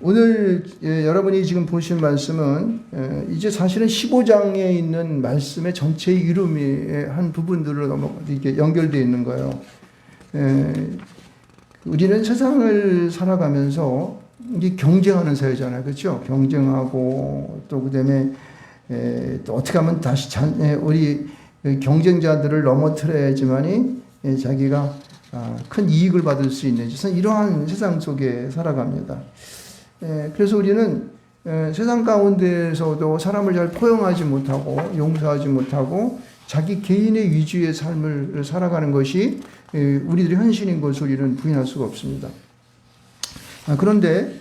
오늘 여러분이 지금 보신 말씀은 이제 사실은 15장에 있는 말씀의 전체의 이름의 한 부분들로 이렇게 연결되어 있는 거예요. 우리는 세상을 살아가면서 이게 경쟁하는 사회잖아요. 그렇죠? 경쟁하고 또 그다음에 또 어떻게 하면 다시 우리 경쟁자들을 넘어뜨려야지만이 자기가 큰 이익을 받을 수 있는 이러한 세상 속에 살아갑니다. 그래서 우리는 세상 가운데에서도 사람을 잘 포용하지 못하고 용서하지 못하고 자기 개인의 위주의 삶을 살아가는 것이 우리들의 현실인 것을 우리는 부인할 수가 없습니다. 그런데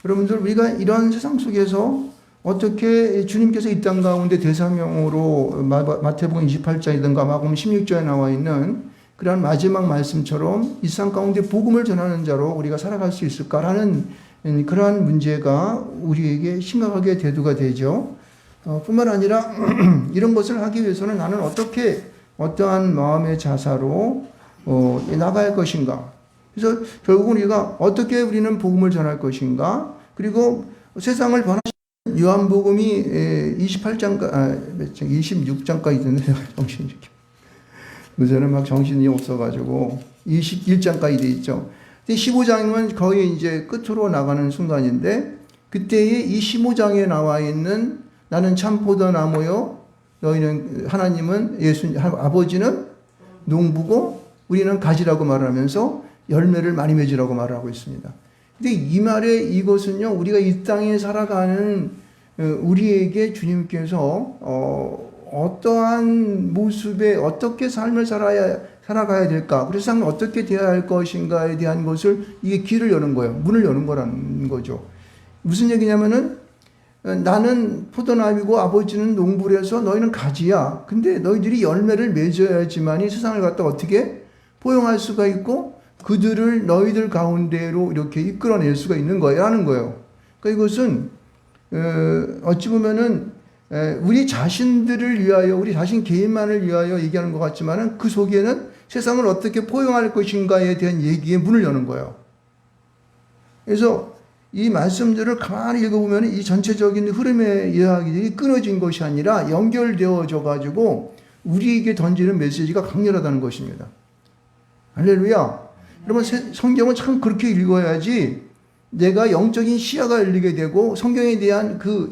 여러분들 우리가 이러한 세상 속에서 어떻게 주님께서 이 땅 가운데 대사명으로 마태복음 28장이든가 마가복음 16장에 나와 있는 그러한 마지막 말씀처럼 이 세상 가운데 복음을 전하는 자로 우리가 살아갈 수 있을까라는 그러한 문제가 우리에게 심각하게 대두가 되죠. 뿐만 아니라 이런 것을 하기 위해서는 나는 어떠한 마음의 자세로 나갈 것인가. 그래서 결국은 우리가 어떻게 우리는 복음을 전할 것인가. 그리고 세상을 변화시키는 요한복음이 26장까지 됐는데 정신이 요새는 막 정신이 없어가지고 21장까지 돼 있죠. 15장이면 거의 이제 끝으로 나가는 순간인데 그때의 이 15장에 나와 있는 나는 참 포도나무요 너희는 하나님은 아버지는 농부고 우리는 가지라고 말하면서 열매를 많이 맺으라고 말하고 있습니다. 근데 이 말의 이것은요 우리가 이 땅에 살아가는 우리에게 주님께서 어떠한 모습에 어떻게 삶을 살아가야 될까? 그래서 세상을 어떻게 대해야 할 것인가에 대한 것을 이게 길을 여는 거예요. 문을 여는 거라는 거죠. 무슨 얘기냐면은 나는 포도나무고 아버지는 농부라서 너희는 가지야. 근데 너희들이 열매를 맺어야지만이 세상을 갖다 어떻게 포용할 수가 있고 그들을 너희들 가운데로 이렇게 이끌어낼 수가 있는 거라는 거예요. 그러니까 이것은 어찌 보면은 우리 자신들을 위하여 우리 자신 개인만을 위하여 얘기하는 것 같지만은 그 속에는 세상을 어떻게 포용할 것인가에 대한 얘기에 문을 여는 거예요. 그래서 이 말씀들을 가만히 읽어보면 이 전체적인 흐름의 이야기들이 끊어진 것이 아니라 연결되어져 가지고 우리에게 던지는 메시지가 강렬하다는 것입니다. 할렐루야. 여러분 성경은 참 그렇게 읽어야지 내가 영적인 시야가 열리게 되고 성경에 대한 그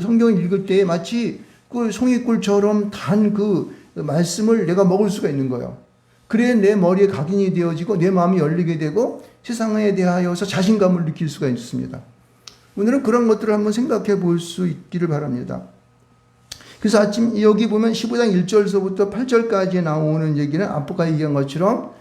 성경을 읽을 때에 마치 그 송이꿀처럼 단 그 말씀을 내가 먹을 수가 있는 거예요. 그래야 내 머리에 각인이 되어지고 내 마음이 열리게 되고 세상에 대하여서 자신감을 느낄 수가 있습니다. 오늘은 그런 것들을 한번 생각해 볼 수 있기를 바랍니다. 그래서 아침 여기 보면 15장 1절서부터 8절까지 나오는 얘기는 앞부가 얘기한 것처럼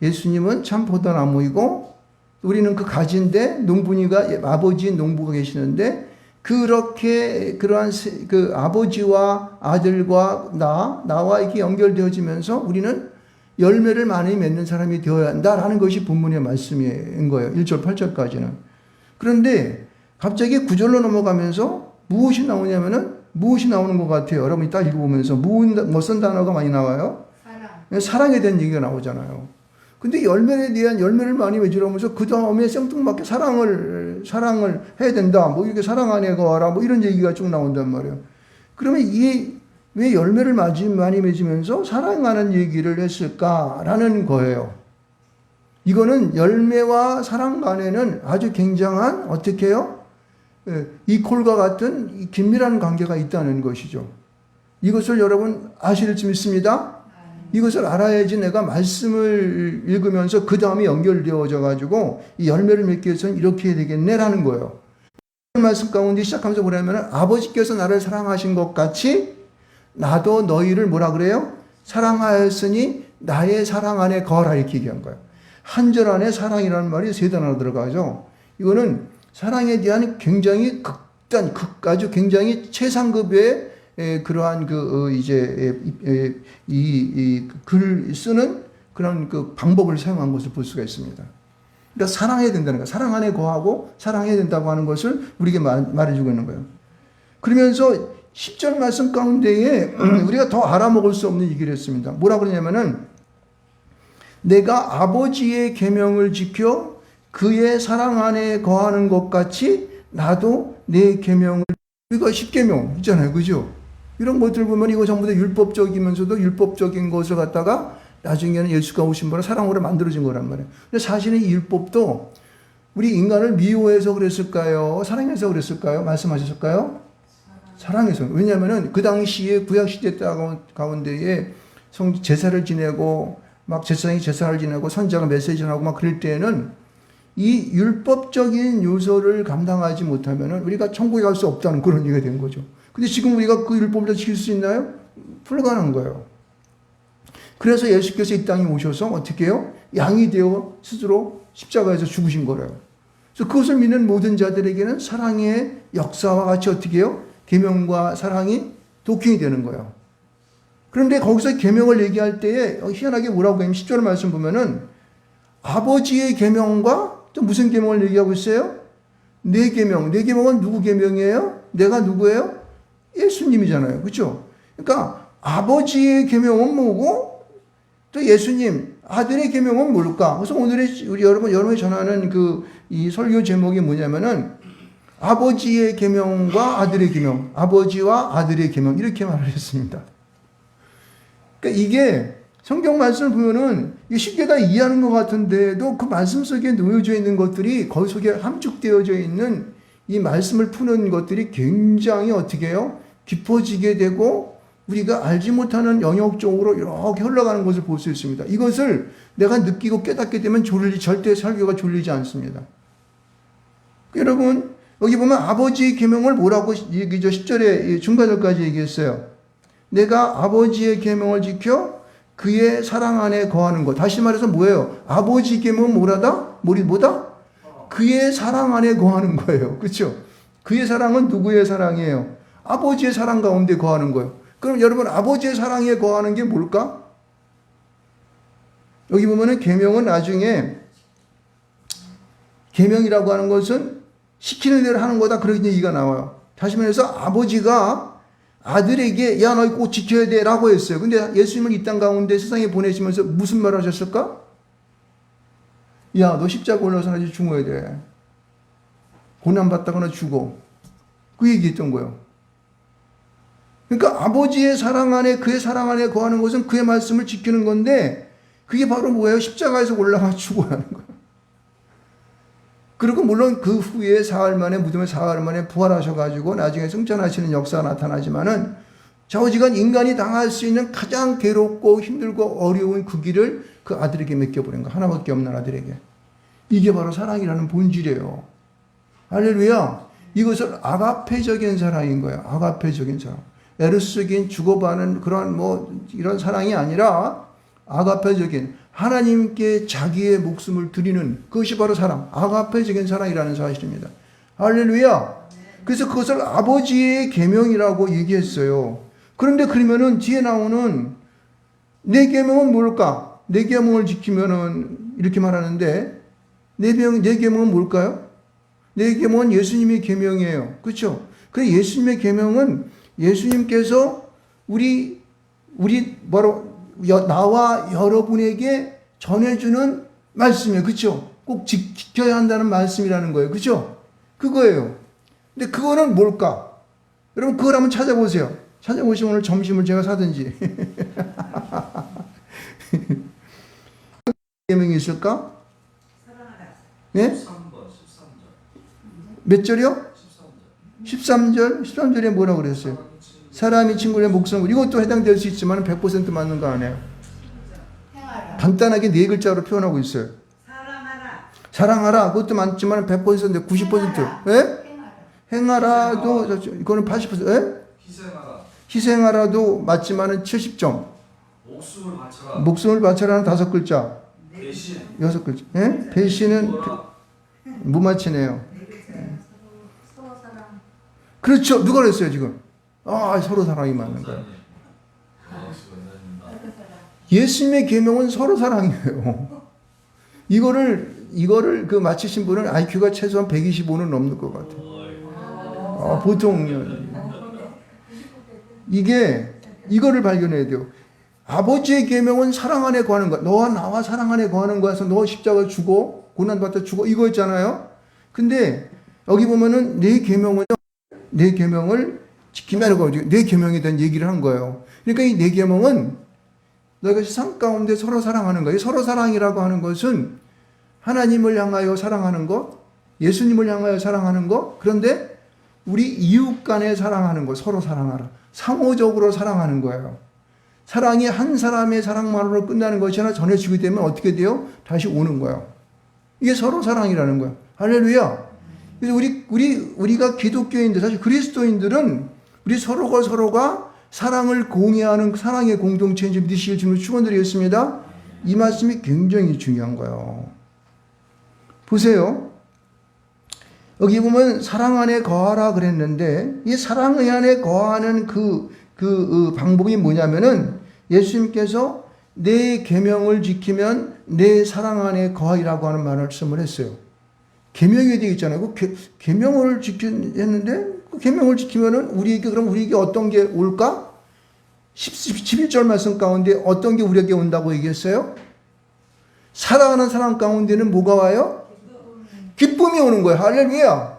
예수님은 참 포도나무이고 우리는 그 가지인데 농부니가 아버지인 농부가 계시는데 그렇게 그러한 그 아버지와 아들과 나와 이렇게 연결되어지면서 우리는 열매를 많이 맺는 사람이 되어야 한다라는 것이 본문의 말씀인 거예요. 1절 8절까지는. 그런데 갑자기 9절로 넘어가면서 무엇이 나오냐면은 무엇이 나오는 것 같아요. 여러분이 딱 읽어보면서 무슨 단어가 많이 나와요? 사랑에 대한 얘기가 나오잖아요. 근데 열매를 많이 맺으라면서 그 다음에 생뚱맞게 사랑을 해야 된다. 뭐 이렇게 사랑 안에 거하라. 뭐 이런 얘기가 쭉 나온단 말이에요. 그러면 이게 왜 열매를 많이 맺으면서 사랑하는 얘기를 했을까라는 거예요. 이거는 열매와 사랑 간에는 아주 굉장한 어떻게 해요? 이콜과 같은 긴밀한 관계가 있다는 것이죠. 이것을 여러분 아실지 믿습니다. 이것을 알아야지 내가 말씀을 읽으면서 그 다음에 연결되어져 가지고 이 열매를 맺기 위해서는 이렇게 해야 되겠네라는 거예요. 말씀 가운데 시작하면서 뭐냐면 아버지께서 나를 사랑하신 것 같이 나도 너희를 뭐라 그래요? 사랑하였으니 나의 사랑 안에 거하라 이렇게 얘기한 거예요. 한 절 안에 사랑이라는 말이 세 단어로 들어가죠. 이거는 사랑에 대한 굉장히 아주 굉장히 최상급의 그러한 글 쓰는 그런 그 방법을 사용한 것을 볼 수가 있습니다. 그러니까 사랑해야 된다는 거예요. 사랑 안에 거하고 사랑해야 된다고 하는 것을 우리에게 말해주고 있는 거예요. 그러면서 10절 말씀 가운데에 우리가 더 알아먹을 수 없는 얘기를 했습니다. 뭐라 그러냐면은 내가 아버지의 계명을 지켜 그의 사랑 안에 거하는 것 같이 나도 내 계명을, 이거 10계명 있잖아요. 그죠? 이런 것들 보면 이거 전부 다 율법적이면서도 율법적인 것을 갖다가 나중에는 예수가 오신 분은 사랑으로 만들어진 거란 말이에요. 근데 사실은 이 율법도 우리 인간을 미워해서 그랬을까요? 사랑해서 그랬을까요? 말씀하셨을까요? 사랑해서. 왜냐하면은 그 당시에 구약시대 가운데에 제사를 지내고 막 제사장이 제사를 지내고 선지자가 메시지 전하고 막 그럴 때에는 이 율법적인 요소를 감당하지 못하면은 우리가 천국에 갈 수 없다는 그런 얘기가 된 거죠. 근데 지금 우리가 그 율법을 다 지킬 수 있나요? 불가능한 거예요. 그래서 예수께서 이 땅에 오셔서 어떻게 해요? 양이 되어 스스로 십자가에서 죽으신 거래요. 그래서 그것을 믿는 모든 자들에게는 사랑의 역사와 같이 어떻게 해요? 계명과 사랑이 도킹이 되는 거예요. 그런데 거기서 계명을 얘기할 때에 희한하게 뭐라고 하냐면 10절 말씀 보면은 아버지의 계명과 또 무슨 계명을 얘기하고 있어요? 내 계명. 내 계명은 누구 계명이에요? 내가 누구예요? 예수님이잖아요. 그렇죠? 그러니까 아버지의 계명은 뭐고 또 예수님 아들의 계명은 뭘까? 그래서 오늘의 우리 여러분이 전하는 이 설교 제목이 뭐냐면은 아버지의 계명과 아들의 계명, 아버지와 아들의 계명 이렇게 말을 했습니다. 그러니까 이게 성경 말씀을 보면은 쉽게 다 이해하는 것 같은데도 그 말씀 속에 놓여져 있는 것들이 거기 속에 함축되어져 있는 이 말씀을 푸는 것들이 굉장히 어떻게 해요? 깊어지게 되고 우리가 알지 못하는 영역 쪽으로 이렇게 흘러가는 것을 볼 수 있습니다. 이것을 내가 느끼고 깨닫게 되면 절대 설교가 졸리지 않습니다. 여러분 여기 보면 아버지의 계명을 뭐라고 얘기죠? 10절에 중간절까지 얘기했어요. 내가 아버지의 계명을 지켜 그의 사랑 안에 거하는 것. 다시 말해서 뭐예요? 아버지 계명은 뭐다? 그의 사랑 안에 거하는 거예요. 그렇죠? 그의 사랑은 누구의 사랑이에요? 아버지의 사랑 가운데 거하는 거예요. 그럼 여러분 아버지의 사랑에 거하는 게 뭘까? 여기 보면은 계명은 나중에 계명이라고 하는 것은 시키는 대로 하는 거다 그런 얘기가 나와요. 다시 말해서 아버지가 아들에게 야 너 꼭 지켜야 돼 라고 했어요. 근데 예수님을 이 땅 가운데 세상에 보내시면서 무슨 말을 하셨을까? 야 너 십자가 올라서 아주 죽어야 돼. 고난받다거나 죽어. 그 얘기했던 거예요. 그러니까 아버지의 사랑 안에 그의 사랑 안에 거하는 것은 그의 말씀을 지키는 건데 그게 바로 뭐예요? 십자가에서 올라가 죽어야 하는 거예요. 그리고 물론 그 후에 사흘 만에 무덤에 사흘 만에 부활하셔가지고 나중에 승천하시는 역사가 나타나지만은 좌우지간 인간이 당할 수 있는 가장 괴롭고 힘들고 어려운 그 길을 그 아들에게 맡겨버린 거 하나밖에 없는 아들에게. 이게 바로 사랑이라는 본질이에요. 할렐루야. 이것을 아가페적인 사랑인 거예요. 아가페적인 사랑. 에르스적인 주고받는 그런 이런 사랑이 아니라 아가페적인 하나님께 자기의 목숨을 드리는 그것이 바로 사랑. 아가페적인 사랑이라는 사실입니다. 할렐루야. 그래서 그것을 아버지의 계명이라고 얘기했어요. 그런데 그러면은 뒤에 나오는 내 계명은 뭘까? 내 계명을 지키면은 이렇게 말하는데 내 계명은 뭘까요? 내 계명은 예수님의 계명이에요. 그렇죠? 그 예수님의 계명은 예수님께서 우리 바로 나와 여러분에게 전해주는 말씀이에요. 그렇죠? 꼭 지켜야 한다는 말씀이라는 거예요. 그렇죠? 그거예요. 근데 그거는 뭘까? 여러분 그걸 한번 찾아보세요. 찾아보시면 오늘 점심을 제가 사든지. 계명이 있을까? 네? 13번. 몇 절이요? 13절. 13절에 뭐라고 그랬어요? 사람이 친구의 목숨을. 이것도 해당될 수 있지만 100% 맞는 거 아니에요. 간단하게 4글자로 표현하고 있어요. 사랑하라. 그것도 맞지만 100%인데 90%. 예? 행하라도 이거는 80%. 예? 희생하라도 맞지만은 70점. 목숨을 바쳐라는 5글자. 배신. 6글자. 예? 배신은 무마치네요. 그렇죠. 누가 그랬어요, 지금? 서로 사랑이 맞는 거예요. 예수님의 계명은 서로 사랑이에요. 이거를 마치신 분은 IQ가 최소한 125는 넘는 것 같아요. 보통 이거를 발견해야 돼요. 아버지의 계명은 사랑 안에 거하는 거야. 너와 나와 사랑 안에 거하는 거여서 너 십자가 주고 고난받다 죽어 이거였잖아요. 근데 여기 보면은 내 계명을 지키면 하고 내 계명에 대한 얘기를 한 거예요. 그러니까 이 내 계명은 너희가 세상 가운데 서로 사랑하는 거예요. 서로 사랑이라고 하는 것은 하나님을 향하여 사랑하는 것, 예수님을 향하여 사랑하는 것, 그런데 우리 이웃 간에 사랑하는 것, 서로 사랑하라. 상호적으로 사랑하는 거예요. 사랑이 한 사람의 사랑만으로 끝나는 것이 아니라 전해지게 되면 어떻게 돼요? 다시 오는 거예요. 이게 서로 사랑이라는 거예요. 할렐루야. 그래서 우리가 기독교인들, 사실 그리스도인들은 우리 서로가 사랑을 공유하는 사랑의 공동체인지 믿으시길 주님을 축원드리겠습니다. 이 말씀이 굉장히 중요한 거예요. 보세요. 여기 보면 사랑 안에 거하라 그랬는데 이 사랑 안에 거하는 그 방법이 뭐냐면은 예수님께서 내 계명을 지키면 내 사랑 안에 거하리라고 하는 말씀을 했어요. 계명이 되어 있잖아요. 그 계명을 지켰는데 그 계명을 지키면은 우리에게 어떤 게 올까? 11절 말씀 가운데 어떤 게 우리에게 온다고 얘기했어요? 사랑하는 사람 가운데는 뭐가 와요? 기쁨이 오는 거예요. 할렐루야.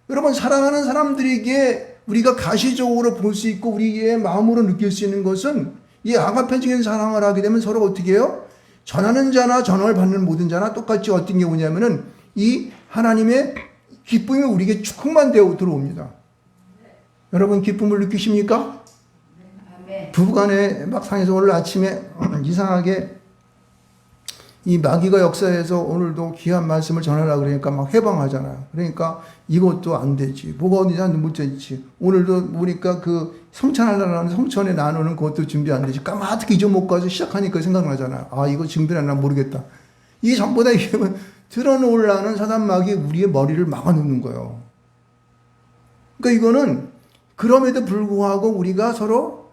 여러분, 사랑하는 사람들에게 우리가 가시적으로 볼 수 있고 우리의 마음으로 느낄 수 있는 것은 이 아가페적인 사랑을 하게 되면 서로 어떻게 해요? 전하는 자나 전화를 받는 모든 자나 똑같이 어떤 게 오냐면은 이 하나님의 기쁨이 우리에게 충만 되어 들어옵니다. 여러분, 기쁨을 느끼십니까? 부부간의 막상에서 오늘 아침에 이상하게 이 마귀가 역사에서 오늘도 귀한 말씀을 전하려고 그러니까 막 해방하잖아요. 그러니까 이것도 안 되지. 뭐가 어디냐 못 되지. 오늘도 보니까 그 성찬하려는 성천에 나누는 그것도 준비 안 되지. 까마득히 잊어먹고 가서 시작하니까 생각나잖아요. 아, 이거 준비는 안 모르겠다. 이게 전부 다 이게 드러놓으려는 사단마귀 우리의 머리를 막아놓는 거예요. 그러니까 이거는 그럼에도 불구하고 우리가 서로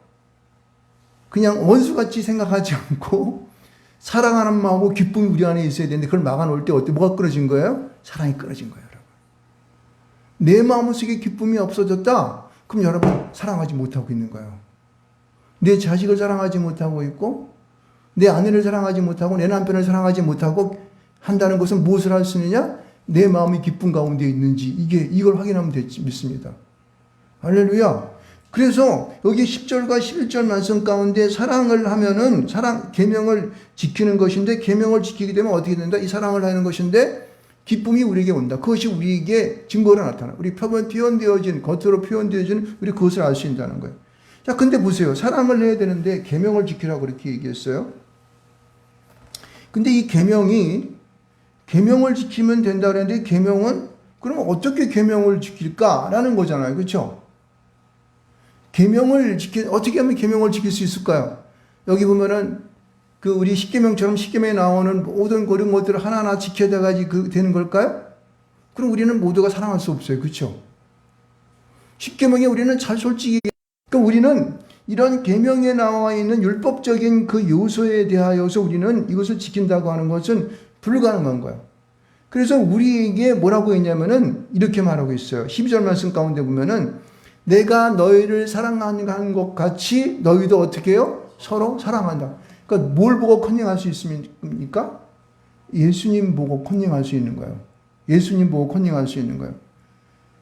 그냥 원수같이 생각하지 않고 사랑하는 마음하고 기쁨이 우리 안에 있어야 되는데 그걸 막아놓을 때 뭐가 끊어진 거예요? 사랑이 끊어진 거예요, 여러분. 내 마음속에 기쁨이 없어졌다? 그럼 여러분 사랑하지 못하고 있는 거예요. 내 자식을 사랑하지 못하고 있고 내 아내를 사랑하지 못하고 내 남편을 사랑하지 못하고 한다는 것은 무엇을 할 수 있느냐? 내 마음이 기쁨 가운데 있는지 이걸 확인하면 믿습니다. 할렐루야. 그래서 여기 10절과 11절 말씀 가운데 사랑을 하면은 계명을 지키는 것인데 계명을 지키게 되면 어떻게 된다? 이 사랑을 하는 것인데 기쁨이 우리에게 온다. 그것이 우리에게 증거로 나타나. 우리 겉으로 표현되어진 우리 그것을 알 수 있다는 거예요. 자, 근데 보세요. 사랑을 해야 되는데 계명을 지키라고 그렇게 얘기했어요. 근데 이 계명을 지키면 된다 그랬는데 계명은 그러면 어떻게 계명을 지킬까라는 거잖아요. 그렇죠? 어떻게 하면 계명을 지킬 수 있을까요? 여기 보면은 그 우리 십계명처럼 십계명에 나오는 모든 그런 것들을 하나하나 지켜야지 되는 걸까요? 그럼 우리는 모두가 사랑할 수 없어요. 그렇죠? 십계명에 우리는 솔직히 그러니까 우리는 이런 계명에 나와 있는 율법적인 그 요소에 대하여서 우리는 이것을 지킨다고 하는 것은 불가능한 거예요. 그래서 우리에게 뭐라고 했냐면은 이렇게 말하고 있어요. 12절 말씀 가운데 보면은 내가 너희를 사랑하는 것 같이 너희도 어떻게 해요? 서로 사랑한다. 그러니까 뭘 보고 컨닝할 수 있습니까? 예수님 보고 컨닝할 수 있는 거예요. 예수님 보고 컨닝할 수 있는 거예요.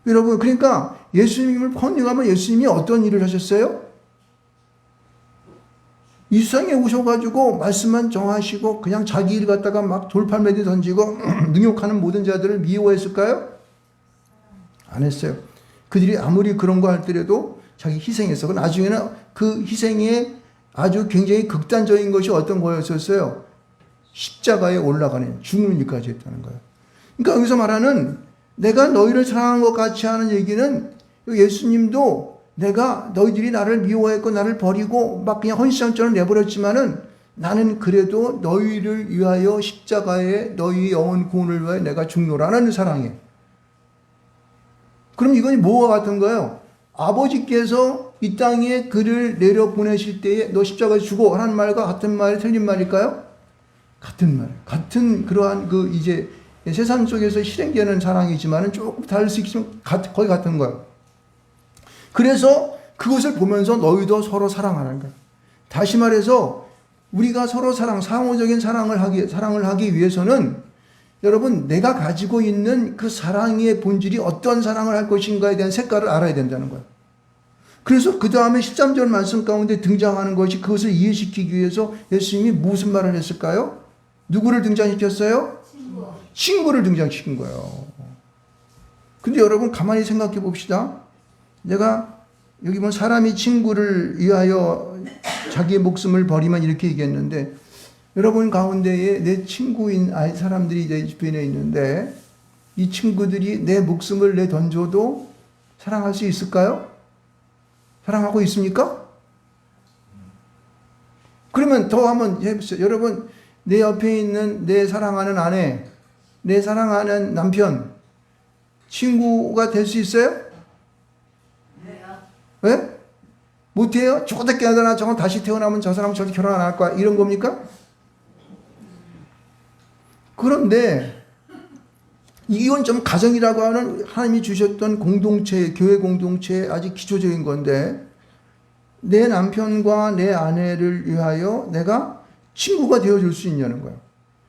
여러분, 그러니까 예수님을 컨닝하면 예수님이 어떤 일을 하셨어요? 이 세상에 오셔가지고 말씀만 정하시고 그냥 자기 일 갖다가 막 돌팔매도 던지고 능욕하는 모든 자들을 미워했을까요? 안 했어요. 그들이 아무리 그런 거 했더라도 자기 희생했어. 나중에는 그 희생에 아주 굉장히 극단적인 것이 어떤 거였었어요? 십자가에 올라가는 죽는 일까지 했다는 거예요. 그러니까 여기서 말하는 내가 너희를 사랑한 것 같이 하는 얘기는 예수님도 내가 너희들이 나를 미워했고 나를 버리고 막 그냥 헌신장처럼 내버렸지만은 나는 그래도 너희를 위하여 십자가에 너희 영혼 구원을 위하여 내가 죽노라는 사랑이에요. 그럼 이건 뭐가 같은 거예요? 아버지께서 이 땅에 그를 내려보내실 때에 너 십자가에 죽어 하는 말과 같은 말이 틀린 말일까요? 같은 말. 같은 그러한 이제 세상 속에서 실행되는 사랑이지만은 조금 다를 수 있지만 거의 같은 거예요. 그래서 그것을 보면서 너희도 서로 사랑하는 거예요. 다시 말해서 우리가 서로 상호적인 사랑을 하기 위해서는 여러분, 내가 가지고 있는 그 사랑의 본질이 어떤 사랑을 할 것인가에 대한 색깔을 알아야 된다는 거예요. 그래서 그 다음에 13절 말씀 가운데 등장하는 것이 그것을 이해시키기 위해서 예수님이 무슨 말을 했을까요? 누구를 등장시켰어요? 친구를 등장시킨 거예요. 근데 여러분 가만히 생각해 봅시다. 내가 여기 보면 사람이 친구를 위하여 자기의 목숨을 버리면 이렇게 얘기했는데, 여러분 가운데에 내 친구인 사람들이 내 주변에 있는데 이 친구들이 내 목숨을 내던져도 사랑할 수 있을까요? 사랑하고 있습니까? 그러면 더 한번 해보세요. 여러분, 내 옆에 있는 내 사랑하는 아내, 내 사랑하는 남편, 친구가 될 수 있어요? 왜? 못해요? 죽어도 깨어나 저건 다시 태어나면 저 사람 저렇게 결혼 안 할 거야. 이런 겁니까? 그런데 이건 좀 가정이라고 하는 하나님이 주셨던 공동체, 교회 공동체의 아주 기초적인 건데, 내 남편과 내 아내를 위하여 내가 친구가 되어줄 수 있냐는 거예요.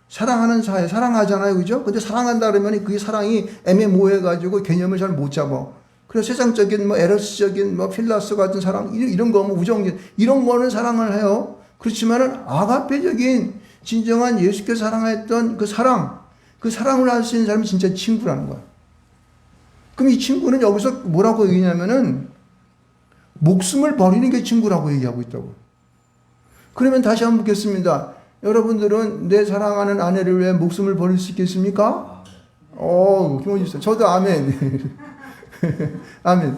사랑하는 사회, 사랑하잖아요. 그죠? 근데 사랑한다 그러면 그게 사랑이 애매모호해가지고 개념을 잘 못 잡아. 그래서 세상적인 에러스적인 필라스 같은 사랑, 이런 거 우정, 이런 거는 사랑을 해요. 그렇지만은 아가페적인 진정한 예수께서 사랑했던 그 사랑을 할 수 있는 사람이 진짜 친구라는 거야. 그럼 이 친구는 여기서 뭐라고 얘기냐면은 목숨을 버리는 게 친구라고 얘기하고 있다고. 그러면 다시 한번 묻겠습니다. 여러분들은 내 사랑하는 아내를 위해 목숨을 버릴 수 있겠습니까? 기분 좋어요. 저도 아멘. 아멘.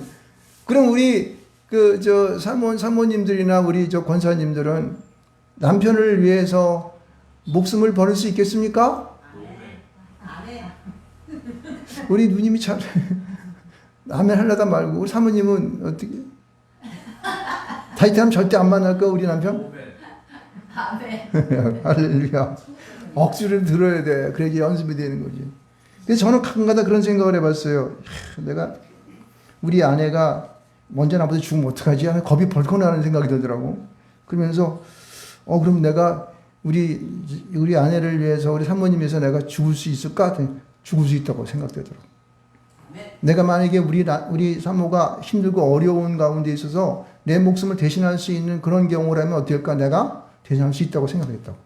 그럼 우리 사모님들이나 우리 권사님들은 남편을 위해서 목숨을 버릴 수 있겠습니까? 우리 누님이 참 아멘 하려다 말고, 우리 사모님은 어떻게? 다이어트 하면 절대 안 만날 거 우리 남편? 아멘. 할렐루야. 억지를 들어야 돼. 그래야지 연습이 되는 거지. 그래서 저는 가끔가다 그런 생각을 해봤어요. 내가 우리 아내가 먼저 나보다 죽으면 어떡하지? 하는 겁이 벌컥 나는 생각이 들더라고. 그러면서 그럼 내가 우리 아내를 위해서, 우리 사모님 위해서 내가 죽을 수 있을까? 죽을 수 있다고 생각되더라고. 내가 만약에 우리 사모가 힘들고 어려운 가운데 있어서 내 목숨을 대신할 수 있는 그런 경우라면 어떨까? 내가 대신할 수 있다고 생각했다고.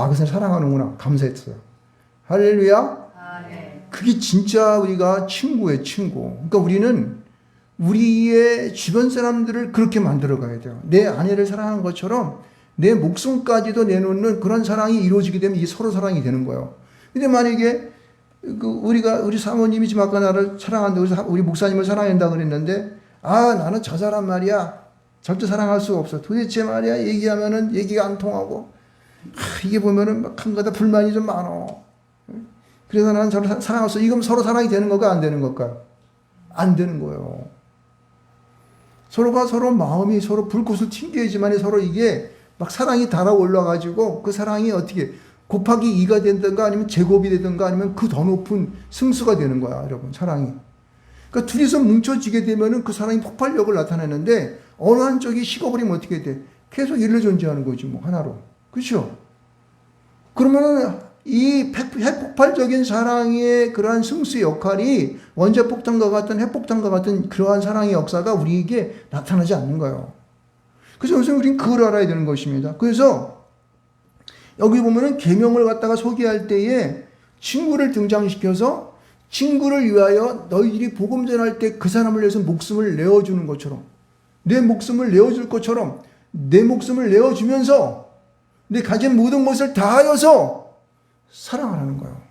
그래서 사랑하는구나. 감사했어요. 할렐루야. 그게 진짜 우리가 친구예요, 친구. 그러니까 우리는 우리의 주변 사람들을 그렇게 만들어 가야 돼요. 내 아내를 사랑하는 것처럼 내 목숨까지도 내놓는 그런 사랑이 이루어지게 되면 이게 서로 사랑이 되는 거예요. 근데 만약에 우리 사모님이 지금 아까 나를 사랑한다고, 우리 목사님을 사랑한다 그랬는데, 나는 저 사람 말이야 절대 사랑할 수가 없어. 도대체 말이야 얘기하면은 얘기가 안 통하고, 이게 보면은 막 한가다 불만이 좀 많어. 그래서 나는 저를 사랑할 수, 이건 서로 사랑이 되는 걸까 안 되는 걸까? 안 되는 거예요. 서로가 서로 마음이 서로 불꽃을 튕겨야지만 서로 이게 막 사랑이 달아올라가지고 그 사랑이 어떻게 곱하기 2가 된든가 아니면 제곱이 되든가 아니면 그 더 높은 승수가 되는 거야, 여러분, 사랑이. 그러니까 둘이서 뭉쳐지게 되면은 그 사랑이 폭발력을 나타내는데, 어느 한쪽이 식어버리면 어떻게 돼? 계속 일로 존재하는 거지, 하나로. 그렇죠? 그러면은 이 핵폭발적인 사랑의 그러한 승수의 역할이 원자폭탄과 같은 핵폭탄과 같은 그러한 사랑의 역사가 우리에게 나타나지 않는 거예요. 그래서 우선 우리는 그걸 알아야 되는 것입니다. 그래서 여기 보면은 계명을 갖다가 소개할 때에 친구를 등장시켜서 친구를 위하여 너희들이 복음 전할 때 그 사람을 위해서 목숨을 내어주는 것처럼, 내 목숨을 내어줄 것처럼 내 목숨을 내어주면서 내 가진 모든 것을 다하여서 사랑하라는 거예요.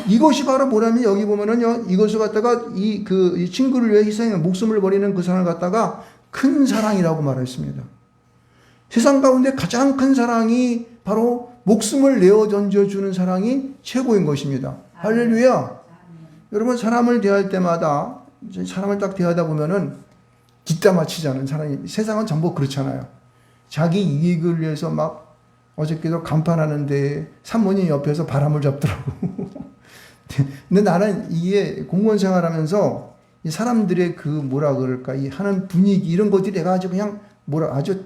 이것이 바로 뭐냐면, 여기 보면은요, 이것을 갖다가 이 친구를 위해 희생해 목숨을 버리는 그 사랑을 갖다가 큰 사랑이라고 말했습니다. 세상 가운데 가장 큰 사랑이 바로 목숨을 내어 던져주는 사랑이 최고인 것입니다. 할렐루야. 여러분, 사람을 대할 때마다, 사람을 딱 대하다 보면은 뒷담화치자는 사람이, 세상은 전부 그렇잖아요. 자기 이익을 위해서 막, 어저께도 간판하는데 사모님 옆에서 바람을 잡더라고. 근데 나는 이게 공무원 생활하면서 이 사람들의 뭐라 그럴까, 이 하는 분위기, 이런 것들이 내가 아주 그냥 아주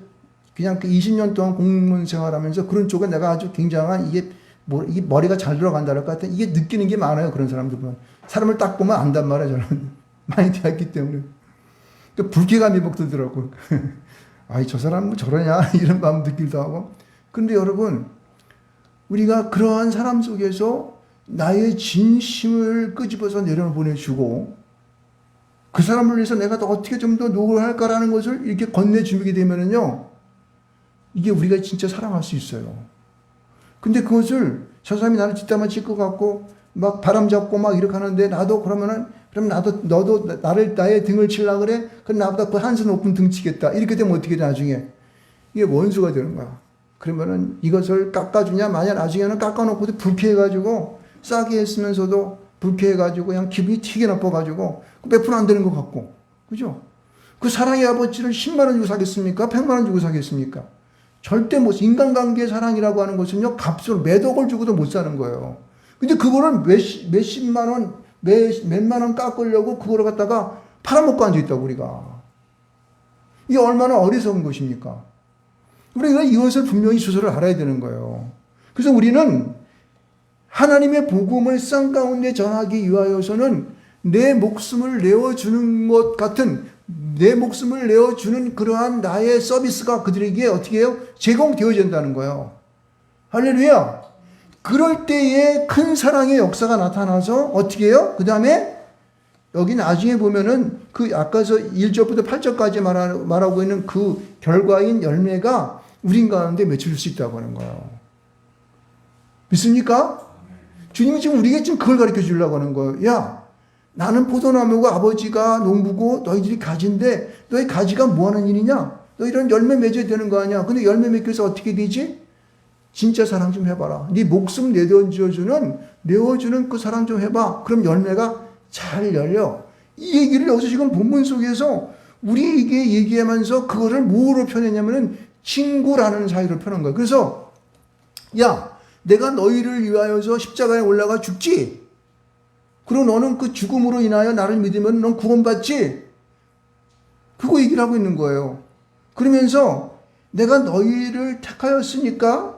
그냥 그 20년 동안 공무원 생활하면서 그런 쪽에 내가 아주 굉장한 이게 이게 머리가 잘 돌아간다 할 것 같아. 이게 느끼는 게 많아요. 그런 사람들 보면. 사람을 딱 보면 안단 말이야, 저는. 많이 되었기 때문에. 또 불쾌감이 막 들더라고요. 아이, 저 사람 뭐 저러냐? 이런 마음 느끼기도 하고. 근데 여러분, 우리가 그러한 사람 속에서 나의 진심을 끄집어서 내려보내주고, 그 사람을 위해서 내가 더 어떻게 좀 더 노력할까라는 것을 이렇게 건네주게 되면은요, 이게 우리가 진짜 사랑할 수 있어요. 근데 그것을 저 사람이 나를 뒷담화 칠 것 같고, 막 바람 잡고 막 이렇게 하는데, 나도 그러면은, 그럼 너도 나의 등을 치려고 그래? 그럼 나보다 그 한 수 높은 등 치겠다. 이렇게 되면 어떻게 돼, 나중에? 이게 원수가 되는 거야. 그러면은 이것을 깎아주냐? 만약 나중에는 깎아놓고도 불쾌해가지고, 싸게 했으면서도 불쾌해가지고, 그냥 기분이 튀게 나빠가지고, 몇 푼 안 되는 것 같고. 그죠? 그 사랑의 아버지를 10만 원 주고 사겠습니까? 100만 원 주고 사겠습니까? 절대 못, 인간관계의 사랑이라고 하는 것은요, 값으로 몇억을 주고도 못 사는 거예요. 근데 그거를 몇십만 원, 몇만 원 깎으려고 그거를 갖다가 팔아먹고 앉아있다고, 우리가. 이게 얼마나 어리석은 것입니까? 우리가 이것을 분명히 주소를 알아야 되는 거예요. 그래서 우리는 하나님의 복음을 세상 가운데 전하기 위하여서는 내 목숨을 내어주는 것 같은, 내 목숨을 내어주는 그러한 나의 서비스가 그들에게 어떻게 해요? 제공되어야 된다는 거예요. 할렐루야. 그럴 때에 큰 사랑의 역사가 나타나서 어떻게 해요? 그 다음에 여기 나중에 보면은 그 아까서 1절부터 8절까지 말하고 있는 그 결과인 열매가 우린 가운데 맺혀질 수 있다고 하는 거예요. 믿습니까? 주님이 지금 우리에게 지금 그걸 가르쳐 주려고 하는 거예요. 야, 나는 포도나무고 아버지가 농부고 너희들이 가지인데 너희 가지가 뭐 하는 일이냐? 너 이런 열매 맺어야 되는 거 아니야? 근데 열매 맺기 위해서 어떻게 되지? 진짜 사랑 좀 해봐라. 네 목숨 내어주는 그 사랑 좀 해봐. 그럼 열매가 잘 열려. 이 얘기를 여기서 지금 본문 속에서 우리에게 얘기하면서 그거를 뭐로 표현했냐면은 친구라는 사이로 표현한 거예요. 그래서 야, 내가 너희를 위하여서 십자가에 올라가 죽지? 그리고 너는 그 죽음으로 인하여 나를 믿으면 넌 구원받지? 그거 얘기를 하고 있는 거예요. 그러면서 내가 너희를 택하였으니까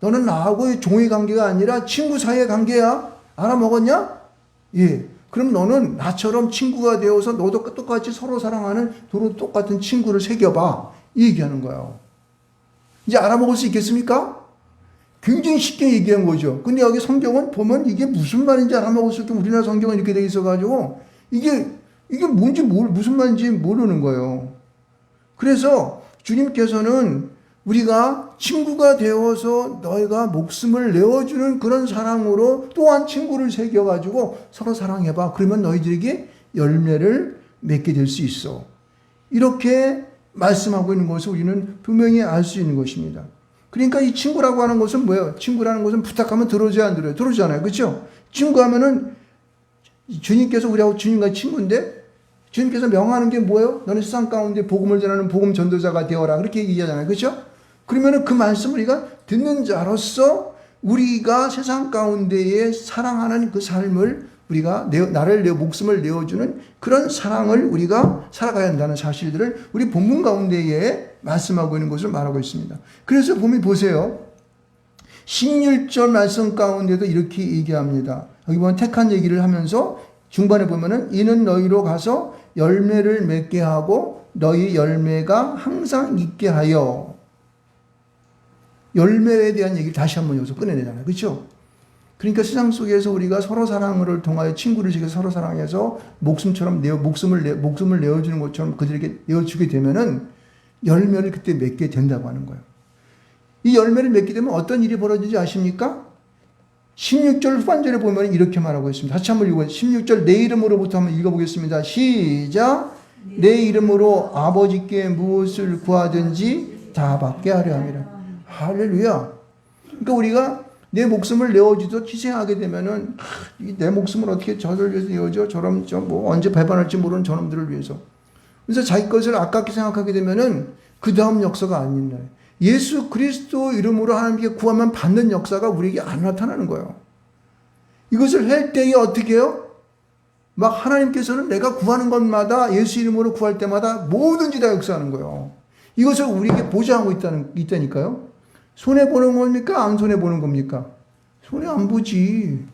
너는 나하고의 종의 관계가 아니라 친구 사이의 관계야. 알아먹었냐? 예. 그럼 너는 나처럼 친구가 되어서 너도 똑같이 서로 사랑하는 서로 똑같은 친구를 새겨봐. 이 얘기하는 거예요. 이제 알아먹을 수 있겠습니까? 굉장히 쉽게 얘기한 거죠. 근데 여기 성경은 보면 이게 무슨 말인지 알아먹을 수 없게 우리나라 성경은 이렇게 돼 있어가지고 이게 뭔지 무슨 말인지 모르는 거예요. 그래서 주님께서는 우리가 친구가 되어서 너희가 목숨을 내어주는 그런 사랑으로 또한 친구를 새겨가지고 서로 사랑해봐. 그러면 너희들에게 열매를 맺게 될 수 있어. 이렇게 말씀하고 있는 것을 우리는 분명히 알 수 있는 것입니다. 그러니까 이 친구라고 하는 것은 뭐예요? 친구라는 것은 부탁하면 들어줘야 안 들어요? 들어주잖아요. 그렇죠? 친구하면은 주님께서 우리하고 주님과 친구인데 주님께서 명하는 게 뭐예요? 너는 세상 가운데 복음을 전하는 복음 전도자가 되어라. 그렇게 얘기하잖아요. 그렇죠? 그러면은 그 말씀을 우리가 듣는 자로서 우리가 세상 가운데에 사랑하는 그 삶을 우리가 나를 목숨을 내어주는 그런 사랑을 우리가 살아가야 한다는 사실들을 우리 본문 가운데에 말씀하고 있는 것을 말하고 있습니다. 그래서 보세요. 16절 말씀 가운데도 이렇게 얘기합니다. 여기 보면 택한 얘기를 하면서 중반에 보면은 이는 너희로 가서 열매를 맺게 하고 너희 열매가 항상 있게 하여. 열매에 대한 얘기를 다시 한번 여기서 꺼내내잖아요. 그렇죠? 그러니까 세상 속에서 우리가 서로 사랑을 통하여 친구를 지켜 서로 사랑해서 목숨을 내어주는 것처럼 그들에게 내어주게 되면은 열매를 그때 맺게 된다고 하는 거예요. 이 열매를 맺게 되면 어떤 일이 벌어지지 아십니까? 16절 후반절에 보면 이렇게 말하고 있습니다. 다시 한번 읽어요. 16절 내 이름으로부터 한번 읽어보겠습니다. 시작. 내 이름으로 아버지께 무엇을 구하든지 다 받게 하려 함이라. 할렐루야. 그러니까 우리가 내 목숨을 내어주도 희생하게 되면은 내 목숨을 어떻게 저를 위해서 내어줘? 저럼 언제 배반할지 모르는 저놈들을 위해서. 그래서 자기 것을 아깝게 생각하게 되면은 그 다음 역사가 아닙니다. 예수 그리스도 이름으로 하나님께 구하면 받는 역사가 우리에게 안 나타나는 거예요. 이것을 할 때에 어떻게 해요? 막 하나님께서는 내가 구하는 것마다 예수 이름으로 구할 때마다 뭐든지 다 역사하는 거예요. 이것을 우리에게 보장하고 있다니까요. 손해보는 겁니까? 안 손해보는 겁니까? 손해 안 보지.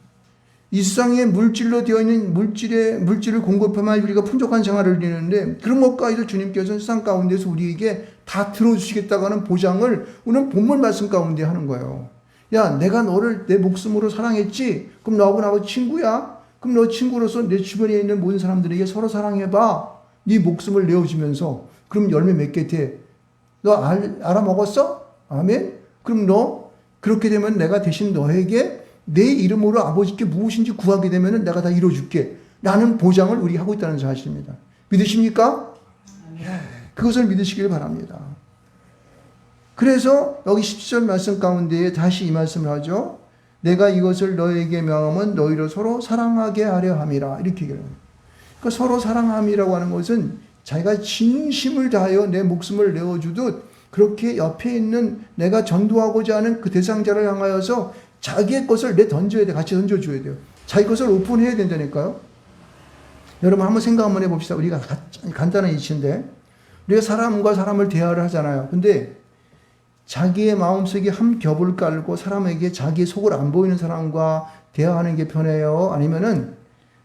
이 세상에 물질로 되어 있는 물질을 공급하면 우리가 풍족한 생활을 누리는데 그런 것까지도 주님께서 세상 가운데서 우리에게 다 들어주시겠다고 하는 보장을 오늘 본문 말씀 가운데 하는 거예요. 야, 내가 너를 내 목숨으로 사랑했지? 그럼 너하고 나하고 친구야? 그럼 너 친구로서 내 주변에 있는 모든 사람들에게 서로 사랑해봐. 네 목숨을 내어주면서 그럼 열매 맺게 돼. 너 알아먹었어? 아멘? 그럼 너 그렇게 되면 내가 대신 너에게 내 이름으로 아버지께 무엇인지 구하게 되면 내가 다 이뤄줄게. 라는 보장을 우리 하고 있다는 사실입니다. 믿으십니까? 그것을 믿으시길 바랍니다. 그래서 여기 17절 말씀 가운데 다시 이 말씀을 하죠. 내가 이것을 너에게 명함은 너희를 서로 사랑하게 하려 함이라. 이렇게 얘기해요. 그러니까 서로 사랑함이라고 하는 것은 자기가 진심을 다하여 내 목숨을 내어주듯 그렇게 옆에 있는 내가 전도하고자 하는 그 대상자를 향하여서 자기의 것을 던져야 돼. 같이 던져줘야 돼요. 자기 것을 오픈해야 된다니까요. 여러분 한번 생각 한번 해봅시다. 우리가 간단한 이치인데 우리가 사람과 사람을 대화를 하잖아요. 근데 자기의 마음속에 한 겹을 깔고 사람에게 자기 속을 안 보이는 사람과 대화하는 게 편해요? 아니면은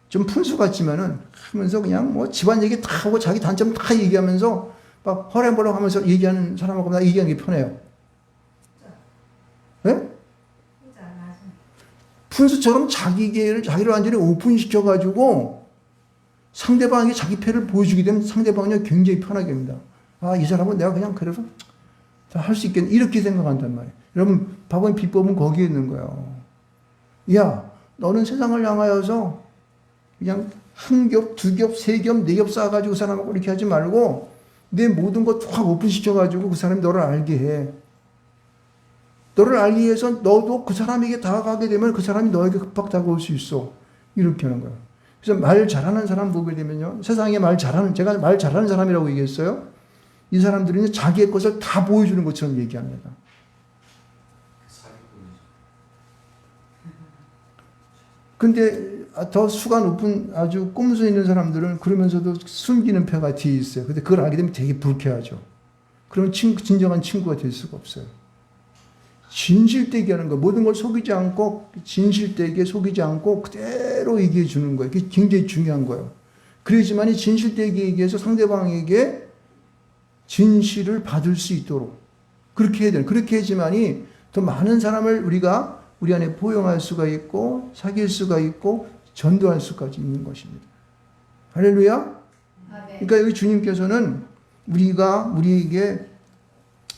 좀 푼수 같지만은 하면서 그냥 뭐 집안 얘기 다 하고 자기 단점 다 얘기하면서 막 허레벌럭 하면서 얘기하는 사람하고 나 얘기하는 게 편해요? 네? 푼수처럼 자기를 완전히 오픈시켜가지고 상대방에게 자기 패를 보여주게 되면 상대방이 굉장히 편하게 합니다. 아, 이 사람은 내가 그냥 그래서 할 수 있겠네. 이렇게 생각한단 말이에요. 여러분, 바보의 비법은 거기에 있는 거예요. 야, 너는 세상을 향하여서 그냥 한 겹, 두 겹, 세 겹, 네 겹 쌓아가지고 그 사람하고 이렇게 하지 말고 내 모든 것 쫙 오픈시켜가지고 그 사람이 너를 알게 해. 너를 알기 위해서 너도 그 사람에게 다가가게 되면 그 사람이 너에게 급박 다가올 수 있어. 이렇게 하는 거예요. 그래서 말 잘하는 사람 보게 되면요. 세상에 제가 말 잘하는 사람이라고 얘기했어요. 이 사람들은 자기의 것을 다 보여주는 것처럼 얘기합니다. 근데 더 수가 높은 아주 꼼수 있는 사람들은 그러면서도 숨기는 패가 뒤에 있어요. 근데 그걸 알게 되면 되게 불쾌하죠. 그러면 진정한 친구가 될 수가 없어요. 진실되게 하는 거, 모든 걸 속이지 않고 진실되게 속이지 않고 그대로 얘기해 주는 거예요. 그게 굉장히 중요한 거예요. 그래야지만이 진실되게 얘기해서 상대방에게 진실을 받을 수 있도록 그렇게 해야 돼요. 그렇게 해야지만이 더 많은 사람을 우리 안에 포용할 수가 있고 사귈 수가 있고 전도할 수까지 있는 것입니다. 할렐루야. 그러니까 여기 주님께서는 우리에게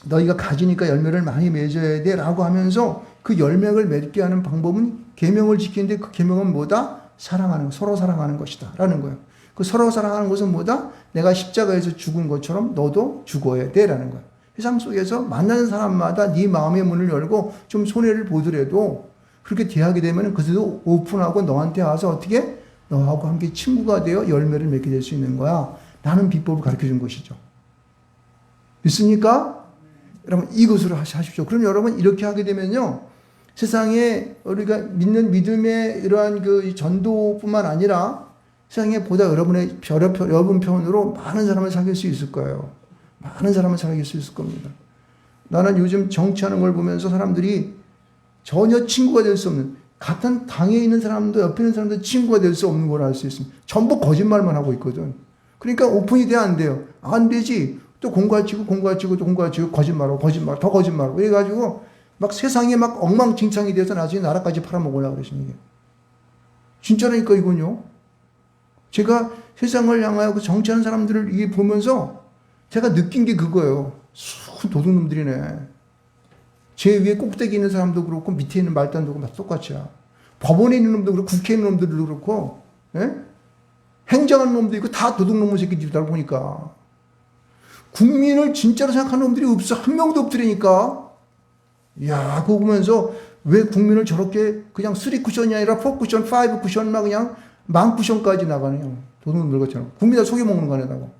너희가 가지니까 열매를 많이 맺어야 돼 라고 하면서 그 열매를 맺게 하는 방법은 계명을 지키는데 그 계명은 뭐다? 서로 사랑하는 것이다 라는 거예요. 그 서로 사랑하는 것은 뭐다? 내가 십자가에서 죽은 것처럼 너도 죽어야 돼 라는 거예요. 세상 속에서 만나는 사람마다 네 마음의 문을 열고 좀 손해를 보더라도 그렇게 대하게 되면 그들도 오픈하고 너한테 와서 어떻게 너하고 함께 친구가 되어 열매를 맺게 될 수 있는 거야 라는 비법을 가르쳐 준 것이죠. 믿습니까? 여러분 이것으로 하십시오. 그럼 여러분 이렇게 하게 되면요. 세상에 우리가 믿는 믿음의 이러한 그 전도뿐만 아니라 세상에 보다 여러분 편으로 많은 사람을 사귈 수 있을 거예요. 많은 사람을 사귈 수 있을 겁니다. 나는 요즘 정치하는 걸 보면서 사람들이 전혀 친구가 될 수 없는 같은 당에 있는 사람도 옆에 있는 사람도 친구가 될 수 없는 걸 알 수 있습니다. 전부 거짓말만 하고 있거든. 그러니까 오픈이 돼야 안 돼요. 안 되지. 또 공갈치고 거짓말하고 더 거짓말하고 이래가지고 막 세상에 막 엉망진창이 돼서 나중에 나라까지 팔아먹으려고 그러시는 게 진짜라니까 이건요. 제가 세상을 향하여 정치하는 사람들을 이게 보면서 제가 느낀 게 그거예요. 수 도둑놈들이네. 제 위에 꼭대기 있는 사람도 그렇고 밑에 있는 말단도 그렇고 똑같이야. 법원에 있는 놈도 그렇고 국회에 있는 놈들도 그렇고 행정하는 놈도 있고 다 도둑놈의 새끼들이다 보니까 국민을 진짜로 생각하는 놈들이 없어. 한 명도 없더라니까. 이야, 그거 보면서 왜 국민을 저렇게 그냥 3쿠션이 아니라 4쿠션, 5쿠션 막 그냥 만쿠션까지 나가느냐. 도둑놈들 것처럼. 국민 다 속여먹는 거 아니라고.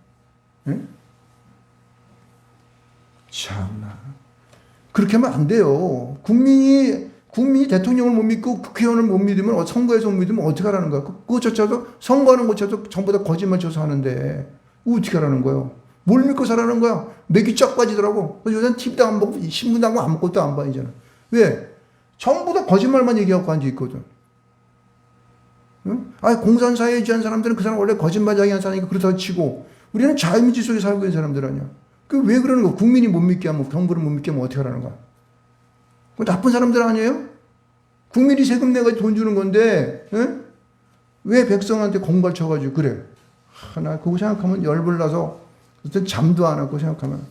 참나. 그렇게 하면 안 돼요. 국민이 대통령을 못 믿고 국회의원을 못 믿으면 선거에서 못 믿으면 어떻게 하라는 거야. 그것조차도 선거하는 것조차도 전부 다 거짓말 쳐서 하는데 어떻게 하라는 거예요. 뭘 믿고 살라는 거야. 맥이 쫙 빠지더라고. 요새는 TV도 안 보고 신문도 안 보고 아무것도 안 봐 이제는. 왜? 전부 다 거짓말만 얘기하고 앉아있거든. 응? 아, 공산사회에 지한 사람들은 그 사람 원래 거짓말쟁이한 사람이니까 그렇다고 치고, 우리는 자유민주 속에 살고 있는 사람들 아니야. 그 왜 그러는 거야? 국민이 못 믿게 하면, 정부를 못 믿게 하면 어떻게 하라는 거야? 그 나쁜 사람들 아니에요? 국민이 세금 내가지고 돈 주는 건데, 응? 왜 백성한테 공갈 쳐가지고 그래? 나 그거 생각하면 열불나서 어떤 잠도 안 하고 생각하면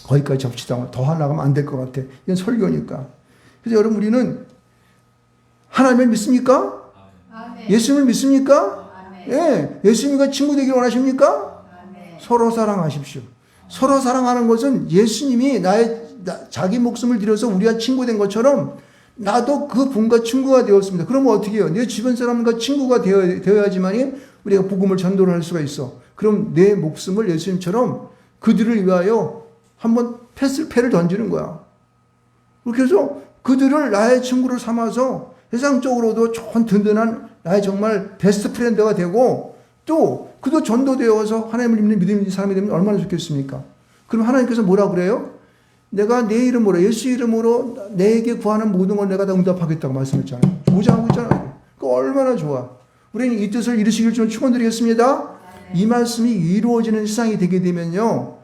거기까지 접치다 더 나가면 안 될 것 같아. 이건 설교니까. 그래서 여러분, 우리는 하나님을 믿습니까? 아멘. 예수님을 믿습니까? 아멘. 예, 예수님과 친구 되기를 원하십니까? 아멘. 서로 사랑하십시오. 서로 사랑하는 것은 예수님이 자기 목숨을 들여서 우리와 친구 된 것처럼 나도 그 분과 친구가 되었습니다. 그러면 어떻게 해요? 내 주변 사람과 친구가 되어야지만이 우리가 복음을 전도를 할 수가 있어. 그럼 내 목숨을 예수님처럼 그들을 위하여 한번 패를 던지는 거야. 그렇게 해서 그들을 나의 친구를 삼아서 세상적으로도 좋은 든든한 나의 정말 베스트 프렌드가 되고, 또 그도 전도되어서 하나님을 믿는 믿음 있는 사람이 되면 얼마나 좋겠습니까? 그럼 하나님께서 뭐라 그래요? 내가 내 이름으로, 예수 이름으로 내게 구하는 모든 걸 내가 다 응답하겠다고 말씀했잖아요. 보장하고 있잖아요. 그 얼마나 좋아. 우리는 이 뜻을 이루시길 좀 축원드리겠습니다. 이 말씀이 이루어지는 세상이 되게 되면요,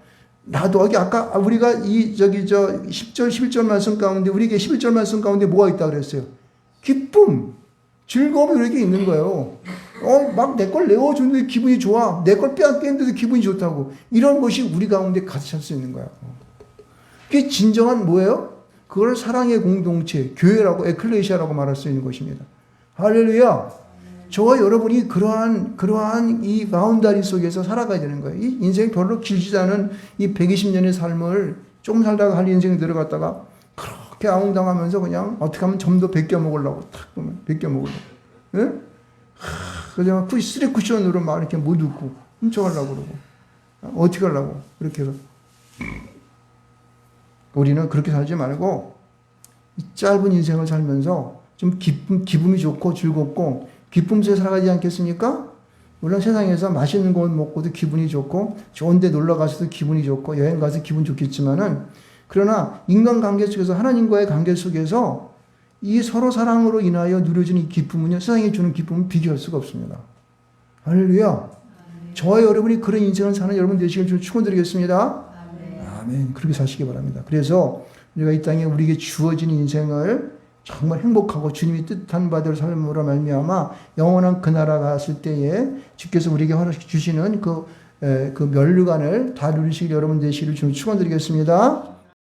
나도 아까 우리가 10절 11절 말씀 가운데, 우리에게 11절 말씀 가운데 뭐가 있다 그랬어요? 기쁨, 즐거움이 우리에게 있는 거예요. 막 내 걸 내어주는데 기분이 좋아. 내 걸 빼앗기는데도 기분이 좋다고. 이런 것이 우리 가운데 같이 살 수 있는 거야. 그게 진정한 뭐예요? 그걸 사랑의 공동체, 교회라고, 에클레시아라고 말할 수 있는 것입니다. 할렐루야. 저와 여러분이 그러한 이 바운다리 속에서 살아가야 되는 거예요. 이 인생 별로 길지 않은 이 120년의 삶을 조금 살다가 할 인생에 들어갔다가 그렇게 아웅당하면서 그냥 어떻게 하면 좀 더 베껴 먹으려고, 탁 보면 베껴 먹으려고. 예? 그냥 쓰리 쿠션으로 막 이렇게 못 웃고 훔쳐가려고 그러고. 어떻게 하려고. 그렇게 해서. 우리는 그렇게 살지 말고 이 짧은 인생을 살면서 좀 기분이 좋고 즐겁고 기쁨 속에 살아가지 않겠습니까? 물론 세상에서 맛있는 것 먹고도 기분이 좋고 좋은 데 놀러 가서도 기분이 좋고 여행 가서 기분 좋겠지만은, 그러나 인간관계 속에서, 하나님과의 관계 속에서 이 서로 사랑으로 인하여 누려지는 이 기쁨은요, 세상에 주는 기쁨은 비교할 수가 없습니다. 할렐루야. 저와 여러분이 그런 인생을 사는 여러분 되시길 좀 축원드리겠습니다. 아멘. 그렇게 사시기 바랍니다. 그래서 우리가 이 땅에 우리에게 주어진 인생을 정말 행복하고 주님이 뜻한 바대로 삶으로 말미암아 영원한 그 나라 갔을 때에 주께서 우리에게 허락 주시는 그 면류관을 다 누리시길 여러분 되시기를 좀 축원드리겠습니다.